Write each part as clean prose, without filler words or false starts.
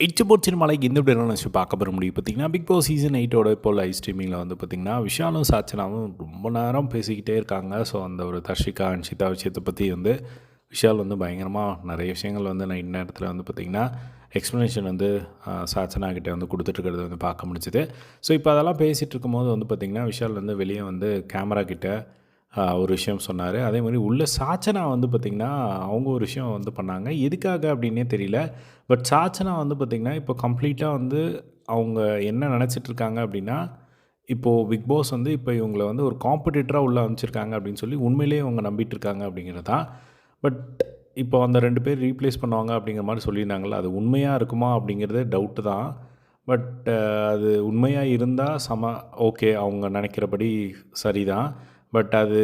இச்சபோட் சினிமாலைக்கு இந்த விஷயம் பார்க்க போகிற முடியும் பார்த்திங்கன்னா பிக் பாஸ் சீசன் 8ஓட இப்போ லைவ் ஸ்ட்ரீமிங்கில் வந்து பார்த்திங்கன்னா விஷாலும் சாச்சனாவும் ரொம்ப நேரம் பேசிக்கிட்டே இருக்காங்க. ஸோ அந்த ஒரு தர்ஷிகா அன்ஷிதா விஷயத்தை பற்றி வந்து விஷால் வந்து பயங்கரமாக நிறைய விஷயங்கள் வந்து நைட் நேரத்தில் வந்து பார்த்திங்கன்னா எக்ஸ்ப்ளனேஷன் வந்து சாச்சனா கிட்டே வந்து கொடுத்துட்ருக்கிறது வந்து பார்க்க முடிஞ்சுது. ஸோ இப்போ அதெல்லாம் பேசிகிட்டு இருக்கும்போது வந்து பார்த்திங்கன்னா விஷால் வந்து வெளியே வந்து கேமரா கிட்டே ஒரு விஷயம் சொன்னார். அதே மாதிரி உள்ள சாச்சனா வந்து பார்த்திங்கன்னா அவங்க ஒரு விஷயம் வந்து பண்ணாங்க. எதுக்காக அப்படின்னே தெரியல. பட் சாச்சனா வந்து பார்த்திங்கன்னா இப்போ கம்ப்ளீட்டாக வந்து அவங்க என்ன நினச்சிட்ருக்காங்க அப்படின்னா, இப்போது பிக் பாஸ் வந்து இப்போ இவங்கள வந்து ஒரு காம்படிட்டராக உள்ளே அனுப்பிச்சிருக்காங்க அப்படின்னு சொல்லி உண்மையிலேயே அவங்க நம்பிட்டுருக்காங்க அப்படிங்கிறது தான். பட் இப்போ அந்த 2 பேர் ரீப்ளேஸ் பண்ணுவாங்க அப்படிங்கிற மாதிரி சொல்லியிருந்தாங்கள்ல, அது உண்மையாக இருக்குமா அப்படிங்கிறதே டவுட்டு தான். பட் அது உண்மையாக இருந்தால் ஓகே, அவங்க நினைக்கிறபடி சரிதான். பட் அது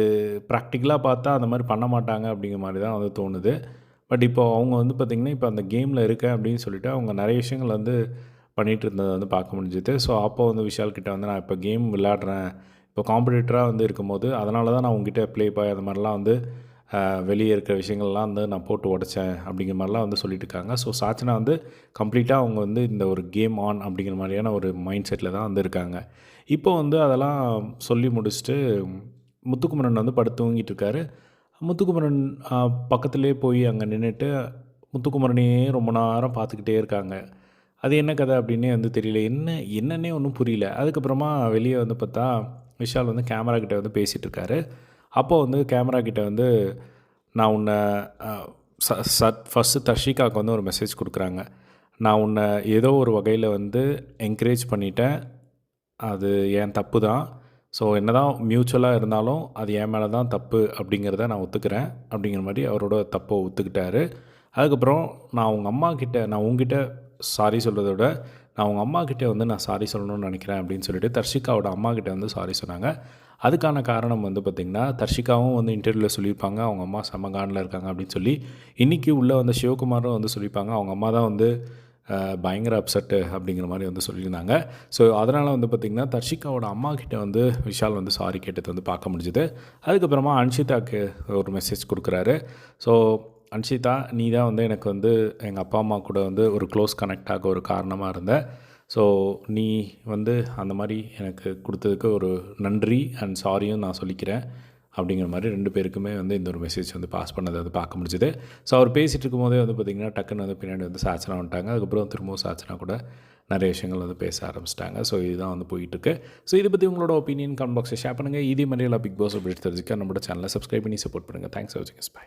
ப்ராக்டிக்கலாக பார்த்தா அந்த மாதிரி பண்ண மாட்டாங்க அப்படிங்கிற மாதிரி தான் வந்து தோணுது. பட் இப்போ அவங்க வந்து பார்த்திங்கன்னா, இப்போ அந்த கேமில் இருக்கேன் அப்படின்னு சொல்லிட்டு அவங்க நிறைய விஷயங்கள் வந்து பண்ணிகிட்டு இருந்ததை வந்து பார்க்க முடிஞ்சுது. ஸோ அப்போ வந்து விஷால் கிட்ட வந்து நான் இப்போ கேம் விளையாடுறேன், இப்போ காம்படிட்டராக வந்து இருக்கும்போது அதனால தான் நான் உங்ககிட்ட ப்ளே பாய் அந்த மாதிரிலாம் வந்து வெளியே இருக்கிற விஷயங்கள்லாம் வந்து நான் போட்டு உடச்சேன் அப்படிங்கிற மாதிரிலாம் வந்து சொல்லிட்டு இருக்காங்க. ஸோ சாச்சனா வந்து கம்ப்ளீட்டாக அவங்க வந்து இந்த ஒரு கேம் ஆன் அப்படிங்கிற மாதிரியான ஒரு மைண்ட் செட்டில் தான் வந்து இருக்காங்க. இப்போ வந்து அதெல்லாம் சொல்லி முடிச்சுட்டு முத்துக்குமரன் வந்து படுத்து தூங்கிட்டு இருக்காரு. முத்துக்குமரன் பக்கத்திலே போய் அங்கே நின்றுட்டு முத்துக்குமரனையே ரொம்ப நேரம் பார்த்துக்கிட்டே இருக்காங்க. அது என்ன கதை அப்படின்னே வந்து தெரியல. என்னன்னே ஒன்றும் புரியல. அதுக்கப்புறமா வெளியே வந்து பார்த்தா விஷால் வந்து கேமரா கிட்ட வந்து பேசிகிட்டு இருக்காரு. அப்போது வந்து கேமரா கிட்ட வந்து நான் உன்னை ஃபஸ்ட்டு தர்ஷிகாவுக்கு வந்து ஒரு மெசேஜ் கொடுக்குறாங்க. நான் உன்னை ஏதோ ஒரு வகையில் வந்து என்கரேஜ் பண்ணிட்டேன். அது என் தப்பு தான். ஸோ என்ன தான் மியூச்சுவலாக இருந்தாலும் அது என் மேலே தான் தப்பு அப்படிங்கிறத நான் ஒத்துக்கிறேன் அப்படிங்கிற மாதிரி அவரோட தப்பை ஒத்துக்கிட்டாரு. அதுக்கப்புறம் நான் உங்ககிட்ட சாரி சொல்கிறத விட நான் உங்கள் அம்மாக்கிட்ட வந்து நான் சாரி சொல்லணும்னு நினைக்கிறேன் அப்படின்னு சொல்லிட்டு தர்ஷிகாவோட அம்மாக்கிட்ட வந்து சாரி சொன்னாங்க. அதுக்கான காரணம் வந்து பார்த்திங்கன்னா, தர்ஷிகாவும் வந்து இன்டர்வியூவில் சொல்லியிருப்பாங்க அவங்க அம்மா செம்ம காண்டில் இருக்காங்க அப்படின்னு சொல்லி. இன்றைக்கி உள்ளே வந்து சிவகுமாரும் வந்து சொல்லியிருப்பாங்க அவங்க அம்மா தான் வந்து பயங்கர அப்செட்டு அப்படிங்கிற மாதிரி வந்து சொல்லியிருந்தாங்க. ஸோ அதனால் வந்து பார்த்திங்கன்னா தர்ஷிகாவோட அம்மாக்கிட்ட வந்து விஷால் வந்து சாரி கேட்டது வந்து பார்க்க முடிஞ்சுது. அதுக்கப்புறமா அன்ஷிதாவுக்கு ஒரு மெசேஜ் கொடுக்குறாரு. ஸோ அன்ஷிதா, நீ தான் வந்து எனக்கு வந்து எங்கள் அப்பா அம்மா கூட வந்து ஒரு க்ளோஸ் கனெக்ட் ஆக ஒரு காரணமாக இருந்த. ஸோ நீ வந்து அந்த மாதிரி எனக்கு கொடுத்ததுக்கு ஒரு நன்றி அண்ட் சாரியும் நான் சொல்லிக்கிறேன் அப்படிங்கிற மாதிரி 2 பேருக்குமே வந்து இந்த ஒரு மெசேஜ் வந்து பாஸ் பண்ணதை வந்து பார்க்க முடிஞ்சுது. ஸோ அவர் பேசிகிட்டு இருக்கும்போதே வந்து பார்த்திங்கன்னா டக்குன்னு வந்து பின்னாடி வந்து சாச்சனா வந்துட்டாங்க. அதுக்கப்புறம் திரும்பவும் சாச்சனா கூட நிறைய விஷயங்கள் வந்து பேச ஆரம்பிச்சிட்டாங்க. ஸோ இதுதான் வந்து போயிட்டுருக்கு. ஸோ இதை பற்றி உங்களோட ஒப்பீனியன் கமெண்ட் பாக்ஸில் ஷேர் பண்ணுங்கள். இதே மாதிரி எல்லாம் பிக் பாஸ் அப்டேட் தெரிஞ்சுக்க நம்மளோட சேனலை சப்ஸ்கிரைப் பண்ணி சப்போர்ட் பண்ணுங்கள். தேங்க்ஸ் ஃபார் வாட்சிங். பை.